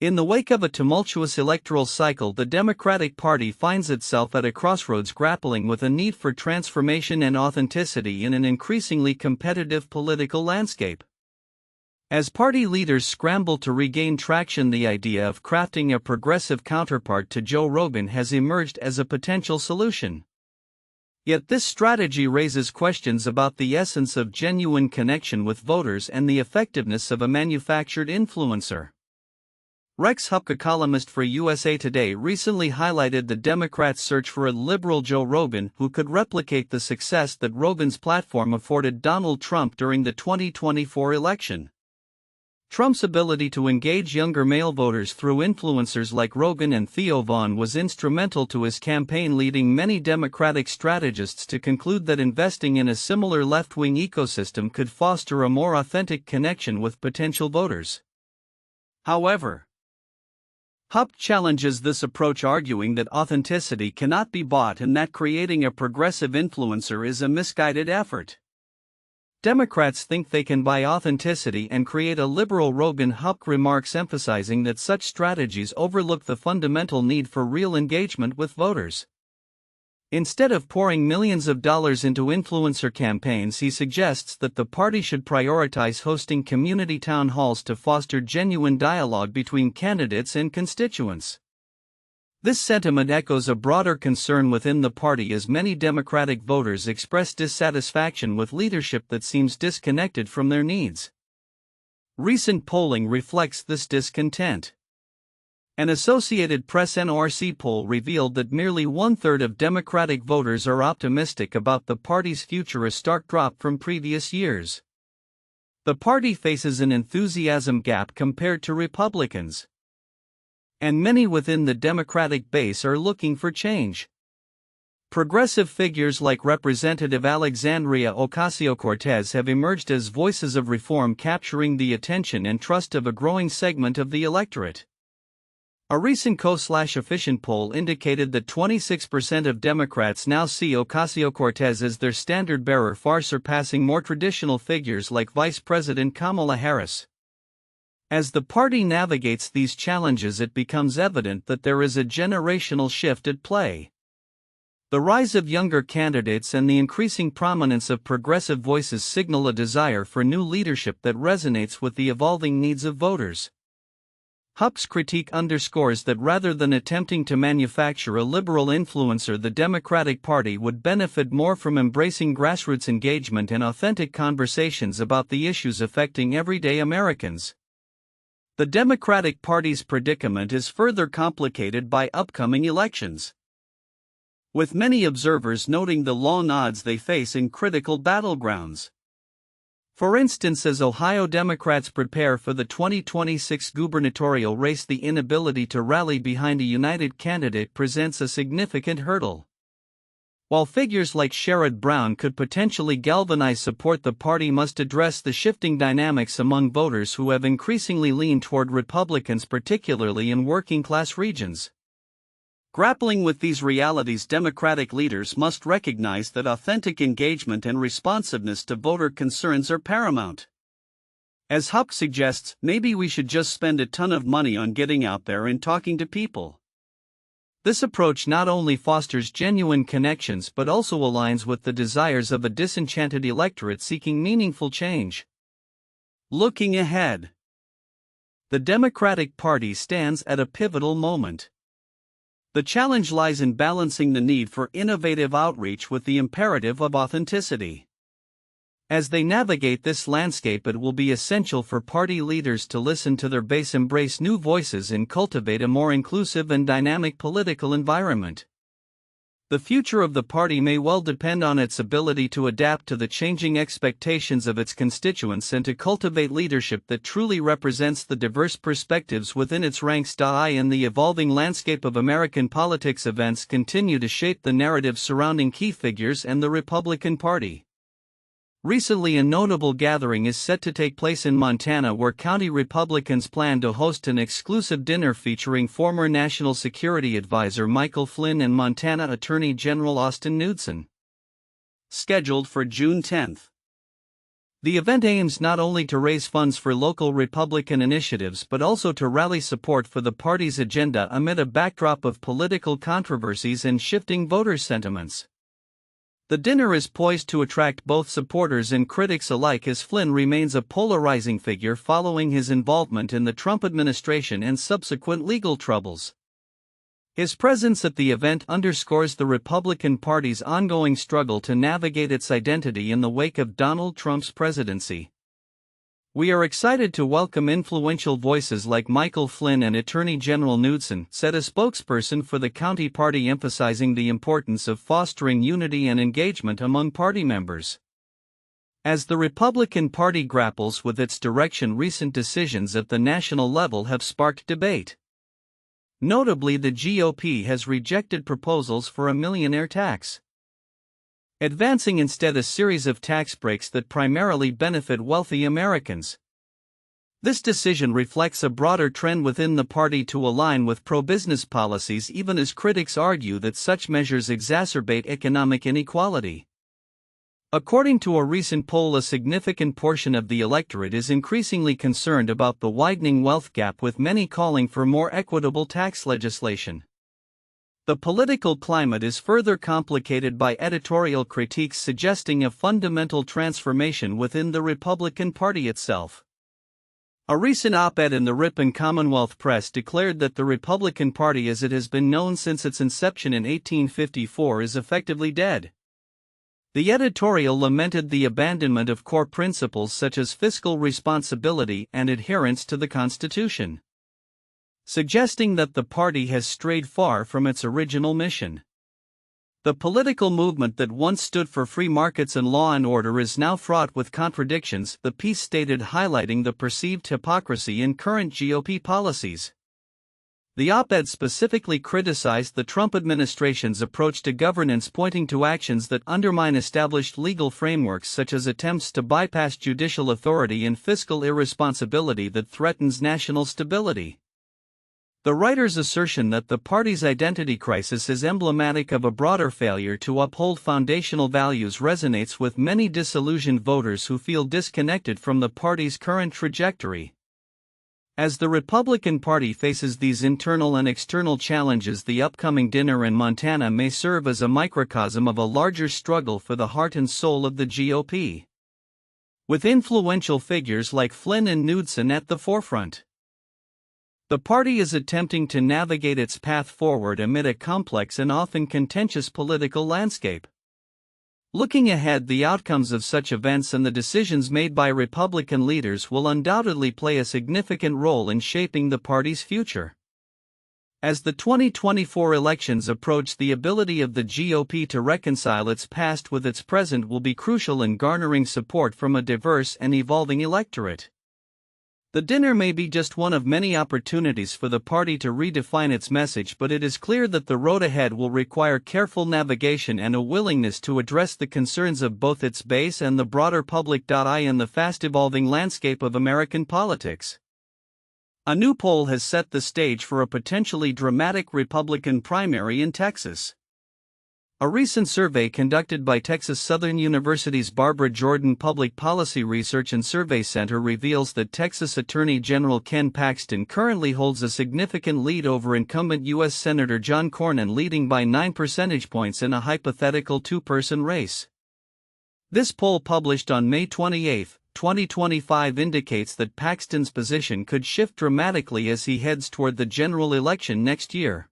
In the wake of a tumultuous electoral cycle, the Democratic Party finds itself at a crossroads, grappling with a need for transformation and authenticity in an increasingly competitive political landscape. As party leaders scramble to regain traction, the idea of crafting a progressive counterpart to Joe Rogan has emerged as a potential solution. Yet this strategy raises questions about the essence of genuine connection with voters and the effectiveness of a manufactured influencer. Rex Huppke, columnist for USA Today, recently highlighted the Democrats' search for a liberal Joe Rogan who could replicate the success that Rogan's platform afforded Donald Trump during the 2024 election. Trump's ability to engage younger male voters through influencers like Rogan and Theo Von was instrumental to his campaign, leading many Democratic strategists to conclude that investing in a similar left-wing ecosystem could foster a more authentic connection with potential voters. However, Huppke challenges this approach, arguing that authenticity cannot be bought and that creating a progressive influencer is a misguided effort. Democrats think they can buy authenticity and create a liberal Rogan. Huppke remarks, emphasizing that such strategies overlook the fundamental need for real engagement with voters. Instead of pouring millions of dollars into influencer campaigns, he suggests that the party should prioritize hosting community town halls to foster genuine dialogue between candidates and constituents. This sentiment echoes a broader concern within the party, as many Democratic voters express dissatisfaction with leadership that seems disconnected from their needs. Recent polling reflects this discontent. An Associated Press NRC poll revealed that merely one-third of Democratic voters are optimistic about the party's future, a stark drop from previous years. The party faces an enthusiasm gap compared to Republicans, and many within the Democratic base are looking for change. Progressive figures like Representative Alexandria Ocasio-Cortez have emerged as voices of reform, capturing the attention and trust of a growing segment of the electorate. A recent Co/Efficient poll indicated that 26% of Democrats now see Ocasio-Cortez as their standard-bearer, far surpassing more traditional figures like Vice President Kamala Harris. As the party navigates these challenges, it becomes evident that there is a generational shift at play. The rise of younger candidates and the increasing prominence of progressive voices signal a desire for new leadership that resonates with the evolving needs of voters. Huppke's critique underscores that rather than attempting to manufacture a liberal influencer, the Democratic Party would benefit more from embracing grassroots engagement and authentic conversations about the issues affecting everyday Americans. The Democratic Party's predicament is further complicated by upcoming elections, with many observers noting the long odds they face in critical battlegrounds. For instance, as Ohio Democrats prepare for the 2026 gubernatorial race, the inability to rally behind a united candidate presents a significant hurdle. While figures like Sherrod Brown could potentially galvanize support, the party must address the shifting dynamics among voters who have increasingly leaned toward Republicans, particularly in working-class regions. Grappling with these realities, Democratic leaders must recognize that authentic engagement and responsiveness to voter concerns are paramount. As Huppke suggests, maybe we should just spend a ton of money on getting out there and talking to people. This approach not only fosters genuine connections but also aligns with the desires of a disenchanted electorate seeking meaningful change. Looking ahead, the Democratic Party stands at a pivotal moment. The challenge lies in balancing the need for innovative outreach with the imperative of authenticity. As they navigate this landscape, it will be essential for party leaders to listen to their base, embrace new voices, and cultivate a more inclusive and dynamic political environment. The future of the party may well depend on its ability to adapt to the changing expectations of its constituents and to cultivate leadership that truly represents the diverse perspectives within its ranks. In the evolving landscape of American politics, events continue to shape the narrative surrounding key figures and the Republican Party. Recently, a notable gathering is set to take place in Montana, where county Republicans plan to host an exclusive dinner featuring former National Security Advisor Michael Flynn and Montana Attorney General Austin Knudsen. Scheduled for June 10. The event aims not only to raise funds for local Republican initiatives but also to rally support for the party's agenda amid a backdrop of political controversies and shifting voter sentiments. The dinner is poised to attract both supporters and critics alike as Flynn remains a polarizing figure following his involvement in the Trump administration and subsequent legal troubles. His presence at the event underscores the Republican Party's ongoing struggle to navigate its identity in the wake of Donald Trump's presidency. "We are excited to welcome influential voices like Michael Flynn and Attorney General Knudsen," said a spokesperson for the county party, emphasizing the importance of fostering unity and engagement among party members. As the Republican Party grapples with its direction, recent decisions at the national level have sparked debate. Notably, the GOP has rejected proposals for a millionaire tax, advancing instead a series of tax breaks that primarily benefit wealthy Americans. This decision reflects a broader trend within the party to align with pro-business policies, even as critics argue that such measures exacerbate economic inequality. According to a recent poll, a significant portion of the electorate is increasingly concerned about the widening wealth gap, with many calling for more equitable tax legislation. The political climate is further complicated by editorial critiques suggesting a fundamental transformation within the Republican Party itself. A recent op-ed in the Ripon Commonwealth Press declared that the Republican Party as it has been known since its inception in 1854 is effectively dead. The editorial lamented the abandonment of core principles such as fiscal responsibility and adherence to the Constitution, suggesting that the party has strayed far from its original mission. The political movement that once stood for free markets and law and order is now fraught with contradictions, the piece stated, highlighting the perceived hypocrisy in current GOP policies. The op-ed specifically criticized the Trump administration's approach to governance, pointing to actions that undermine established legal frameworks such as attempts to bypass judicial authority and fiscal irresponsibility that threatens national stability. The writer's assertion that the party's identity crisis is emblematic of a broader failure to uphold foundational values resonates with many disillusioned voters who feel disconnected from the party's current trajectory. As the Republican Party faces these internal and external challenges, the upcoming dinner in Montana may serve as a microcosm of a larger struggle for the heart and soul of the GOP, with influential figures like Flynn and Knudsen at the forefront. The party is attempting to navigate its path forward amid a complex and often contentious political landscape. Looking ahead, the outcomes of such events and the decisions made by Republican leaders will undoubtedly play a significant role in shaping the party's future. As the 2024 elections approach, the ability of the GOP to reconcile its past with its present will be crucial in garnering support from a diverse and evolving electorate. The dinner may be just one of many opportunities for the party to redefine its message, but it is clear that the road ahead will require careful navigation and a willingness to address the concerns of both its base and the broader public. In the fast-evolving landscape of American politics, a new poll has set the stage for a potentially dramatic Republican primary in Texas. A recent survey conducted by Texas Southern University's Barbara Jordan Public Policy Research and Survey Center reveals that Texas Attorney General Ken Paxton currently holds a significant lead over incumbent U.S. Senator John Cornyn, leading by 9 percentage points in a hypothetical two-person race. This poll, published on May 28, 2025, indicates that Paxton's position could shift dramatically as he heads toward the general election next year.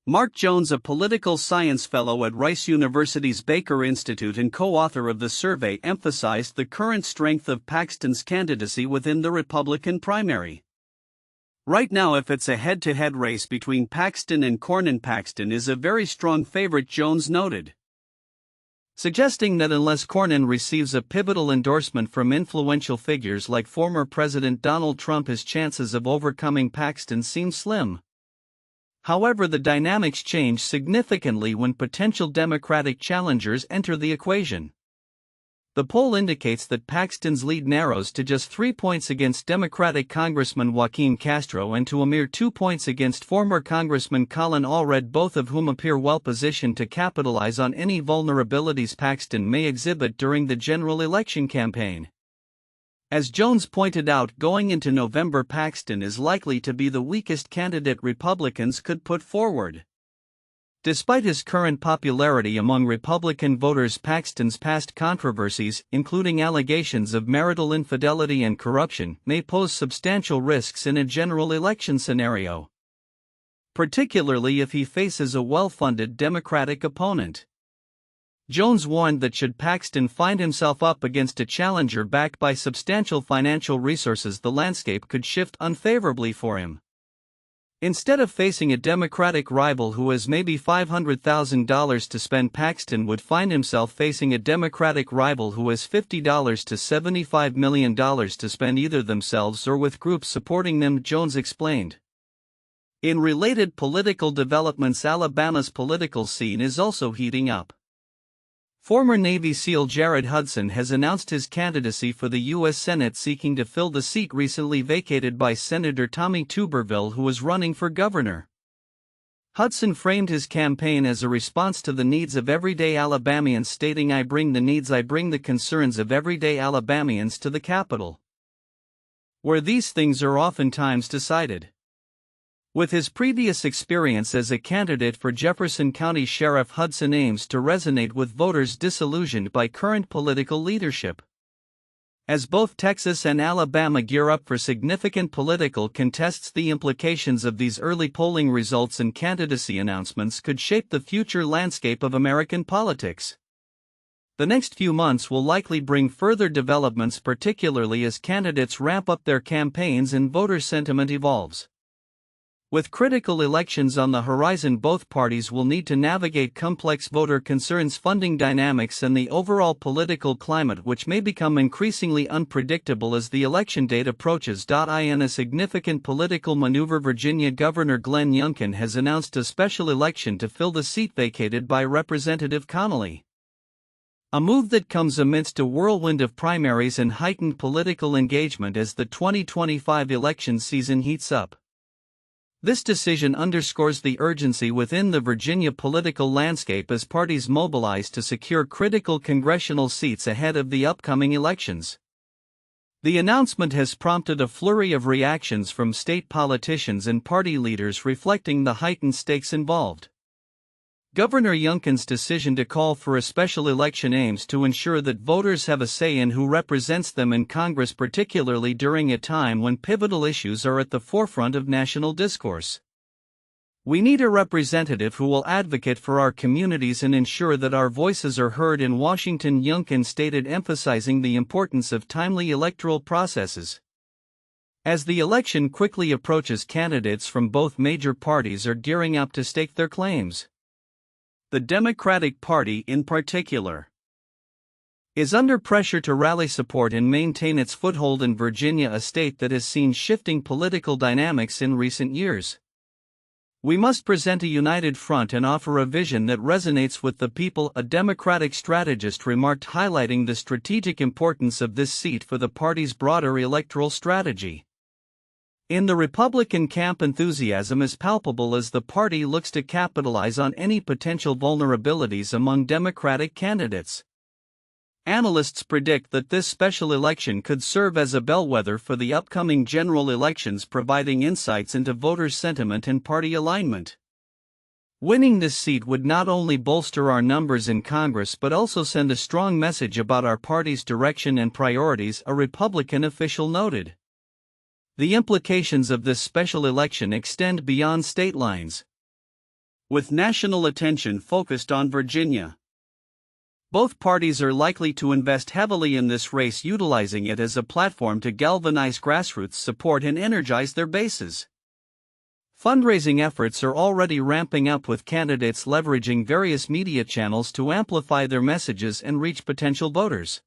Mark Jones, a political science fellow at Rice University's Baker Institute and co-author of the survey, emphasized the current strength of Paxton's candidacy within the Republican primary. Right now, if it's a head-to-head race between Paxton and Cornyn, Paxton is a very strong favorite, Jones noted, suggesting that unless Cornyn receives a pivotal endorsement from influential figures like former President Donald Trump, his chances of overcoming Paxton seem slim. However, the dynamics change significantly when potential Democratic challengers enter the equation. The poll indicates that Paxton's lead narrows to just 3 points against Democratic Congressman Joaquin Castro and to a mere 2 points against former Congressman Colin Allred, both of whom appear well positioned to capitalize on any vulnerabilities Paxton may exhibit during the general election campaign. As Jones pointed out, going into November, Paxton is likely to be the weakest candidate Republicans could put forward. Despite his current popularity among Republican voters, Paxton's past controversies, including allegations of marital infidelity and corruption, may pose substantial risks in a general election scenario, particularly if he faces a well-funded Democratic opponent. Jones warned that should Paxton find himself up against a challenger backed by substantial financial resources, the landscape could shift unfavorably for him. Instead of facing a Democratic rival who has maybe $500,000 to spend, Paxton would find himself facing a Democratic rival who has $50 to $75 million to spend, either themselves or with groups supporting them, Jones explained. In related political developments, Alabama's political scene is also heating up. Former Navy SEAL Jared Hudson has announced his candidacy for the U.S. Senate, seeking to fill the seat recently vacated by Senator Tommy Tuberville, who was running for governor. Hudson framed his campaign as a response to the needs of everyday Alabamians, stating, "I bring the needs, I bring the concerns of everyday Alabamians to the Capitol, where these things are oftentimes decided." With his previous experience as a candidate for Jefferson County Sheriff, Hudson aims to resonate with voters disillusioned by current political leadership. As both Texas and Alabama gear up for significant political contests, the implications of these early polling results and candidacy announcements could shape the future landscape of American politics. The next few months will likely bring further developments, particularly as candidates ramp up their campaigns and voter sentiment evolves. With critical elections on the horizon, both parties will need to navigate complex voter concerns, funding dynamics, and the overall political climate, which may become increasingly unpredictable as the election date approaches. In a significant political maneuver, Virginia Governor Glenn Youngkin has announced a special election to fill the seat vacated by Representative Connolly. A move that comes amidst a whirlwind of primaries and heightened political engagement as the 2025 election season heats up. This decision underscores the urgency within the Virginia political landscape as parties mobilize to secure critical congressional seats ahead of the upcoming elections. The announcement has prompted a flurry of reactions from state politicians and party leaders, reflecting the heightened stakes involved. Governor Youngkin's decision to call for a special election aims to ensure that voters have a say in who represents them in Congress, particularly during a time when pivotal issues are at the forefront of national discourse. "We need a representative who will advocate for our communities and ensure that our voices are heard in Washington," Youngkin stated, emphasizing the importance of timely electoral processes. As the election quickly approaches, candidates from both major parties are gearing up to stake their claims. The Democratic Party, in particular, is under pressure to rally support and maintain its foothold in Virginia, a state that has seen shifting political dynamics in recent years. "We must present a united front and offer a vision that resonates with the people," a Democratic strategist remarked, highlighting the strategic importance of this seat for the party's broader electoral strategy. In the Republican camp, enthusiasm is palpable as the party looks to capitalize on any potential vulnerabilities among Democratic candidates. Analysts predict that this special election could serve as a bellwether for the upcoming general elections, providing insights into voters' sentiment and party alignment. Winning this seat would not only bolster our numbers in Congress but also send a strong message about our party's direction and priorities, a Republican official noted. The implications of this special election extend beyond state lines, with national attention focused on Virginia. Both parties are likely to invest heavily in this race, utilizing it as a platform to galvanize grassroots support and energize their bases. Fundraising efforts are already ramping up, with candidates leveraging various media channels to amplify their messages and reach potential voters.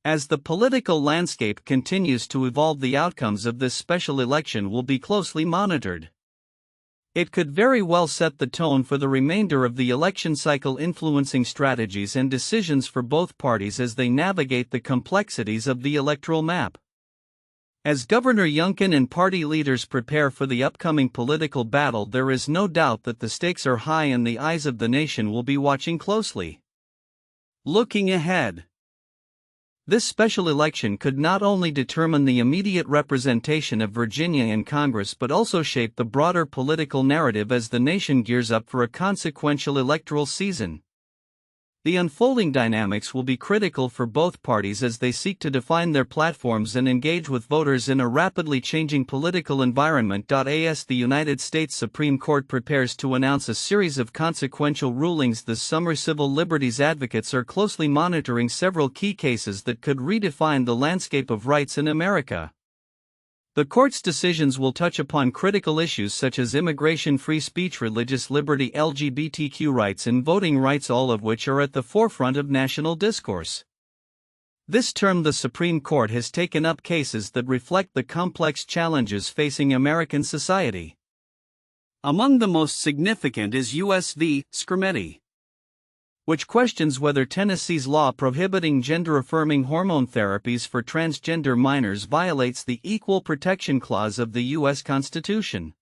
As the political landscape continues to evolve, the outcomes of this special election will be closely monitored. It could very well set the tone for the remainder of the election cycle, influencing strategies and decisions for both parties as they navigate the complexities of the electoral map. As Governor Youngkin and party leaders prepare for the upcoming political battle, there is no doubt that the stakes are high and the eyes of the nation will be watching closely. Looking ahead, this special election could not only determine the immediate representation of Virginia in Congress but also shape the broader political narrative as the nation gears up for a consequential electoral season. The unfolding dynamics will be critical for both parties as they seek to define their platforms and engage with voters in a rapidly changing political environment. As the United States Supreme Court prepares to announce a series of consequential rulings this summer, civil liberties advocates are closely monitoring several key cases that could redefine the landscape of rights in America. The court's decisions will touch upon critical issues such as immigration, free speech, religious liberty, LGBTQ rights, and voting rights, all of which are at the forefront of national discourse. This term, the Supreme Court has taken up cases that reflect the complex challenges facing American society. Among the most significant is U.S. v. Skrmetti, which questions whether Tennessee's law prohibiting gender-affirming hormone therapies for transgender minors violates the Equal Protection Clause of the U.S. Constitution.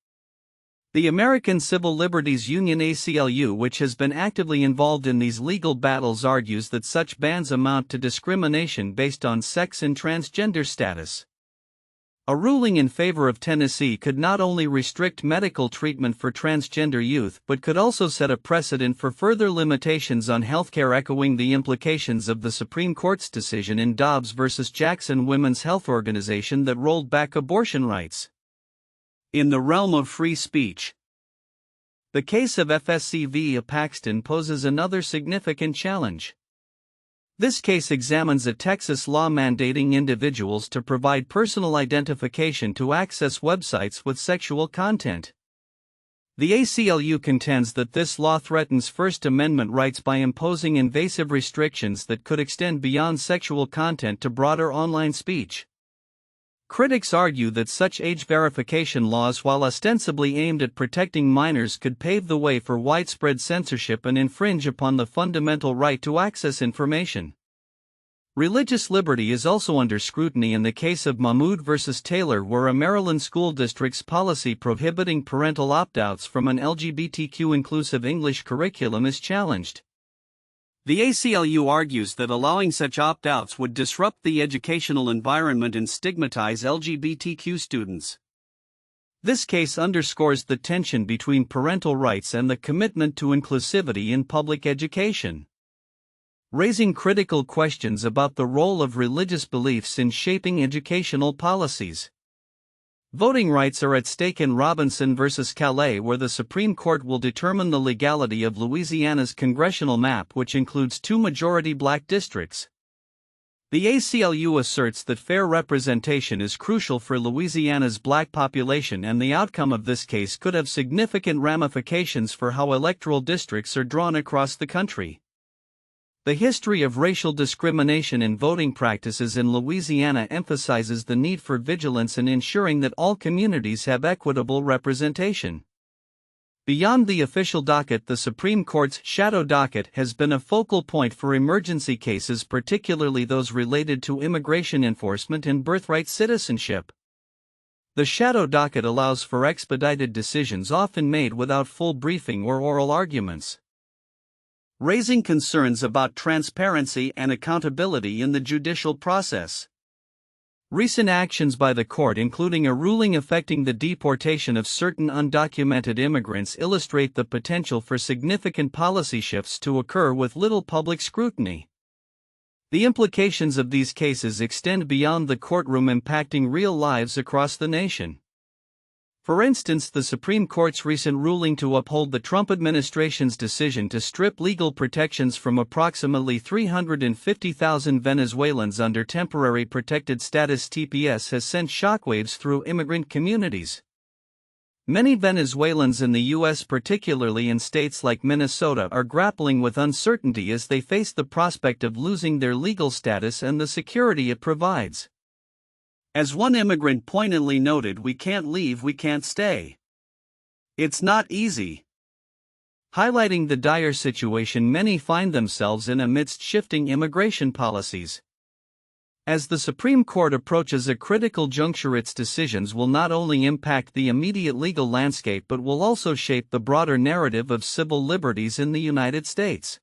The American Civil Liberties Union (ACLU), which has been actively involved in these legal battles, argues that such bans amount to discrimination based on sex and transgender status. A ruling in favor of Tennessee could not only restrict medical treatment for transgender youth but could also set a precedent for further limitations on healthcare, echoing the implications of the Supreme Court's decision in Dobbs v. Jackson Women's Health Organization that rolled back abortion rights. In the realm of free speech, the case of FSC v. Paxton poses another significant challenge. This case examines a Texas law mandating individuals to provide personal identification to access websites with sexual content. The ACLU contends that this law threatens First Amendment rights by imposing invasive restrictions that could extend beyond sexual content to broader online speech. Critics argue that such age verification laws, while ostensibly aimed at protecting minors, could pave the way for widespread censorship and infringe upon the fundamental right to access information. Religious liberty is also under scrutiny in the case of Mahmoud v. Taylor, where a Maryland school district's policy prohibiting parental opt-outs from an LGBTQ-inclusive English curriculum is challenged. The ACLU argues that allowing such opt-outs would disrupt the educational environment and stigmatize LGBTQ students. This case underscores the tension between parental rights and the commitment to inclusivity in public education, raising critical questions about the role of religious beliefs in shaping educational policies. Voting rights are at stake in Robinson v. Calais, where the Supreme Court will determine the legality of Louisiana's congressional map, which includes 2 majority black districts. The ACLU asserts that fair representation is crucial for Louisiana's black population, and the outcome of this case could have significant ramifications for how electoral districts are drawn across the country. The history of racial discrimination in voting practices in Louisiana emphasizes the need for vigilance in ensuring that all communities have equitable representation. Beyond the official docket, the Supreme Court's shadow docket has been a focal point for emergency cases, particularly those related to immigration enforcement and birthright citizenship. The shadow docket allows for expedited decisions often made without full briefing or oral arguments, raising concerns about transparency and accountability in the judicial process. Recent actions by the court, including a ruling affecting the deportation of certain undocumented immigrants, illustrate the potential for significant policy shifts to occur with little public scrutiny. The implications of these cases extend beyond the courtroom, impacting real lives across the nation. For instance, the Supreme Court's recent ruling to uphold the Trump administration's decision to strip legal protections from approximately 350,000 Venezuelans under temporary protected status (TPS) has sent shockwaves through immigrant communities. Many Venezuelans in the U.S., particularly in states like Minnesota, are grappling with uncertainty as they face the prospect of losing their legal status and the security it provides. As one immigrant poignantly noted, "We can't leave, we can't stay." It's not easy. Highlighting the dire situation many find themselves in amidst shifting immigration policies. As the Supreme Court approaches a critical juncture, its decisions will not only impact the immediate legal landscape but will also shape the broader narrative of civil liberties in the United States.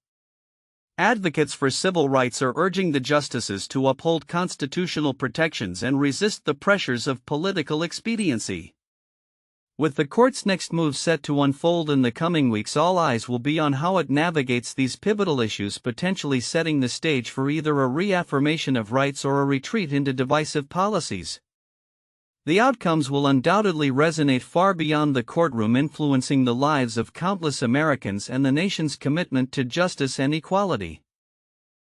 Advocates for civil rights are urging the justices to uphold constitutional protections and resist the pressures of political expediency. With the court's next move set to unfold in the coming weeks, all eyes will be on how it navigates these pivotal issues, potentially setting the stage for either a reaffirmation of rights or a retreat into divisive policies. The outcomes will undoubtedly resonate far beyond the courtroom, influencing the lives of countless Americans and the nation's commitment to justice and equality.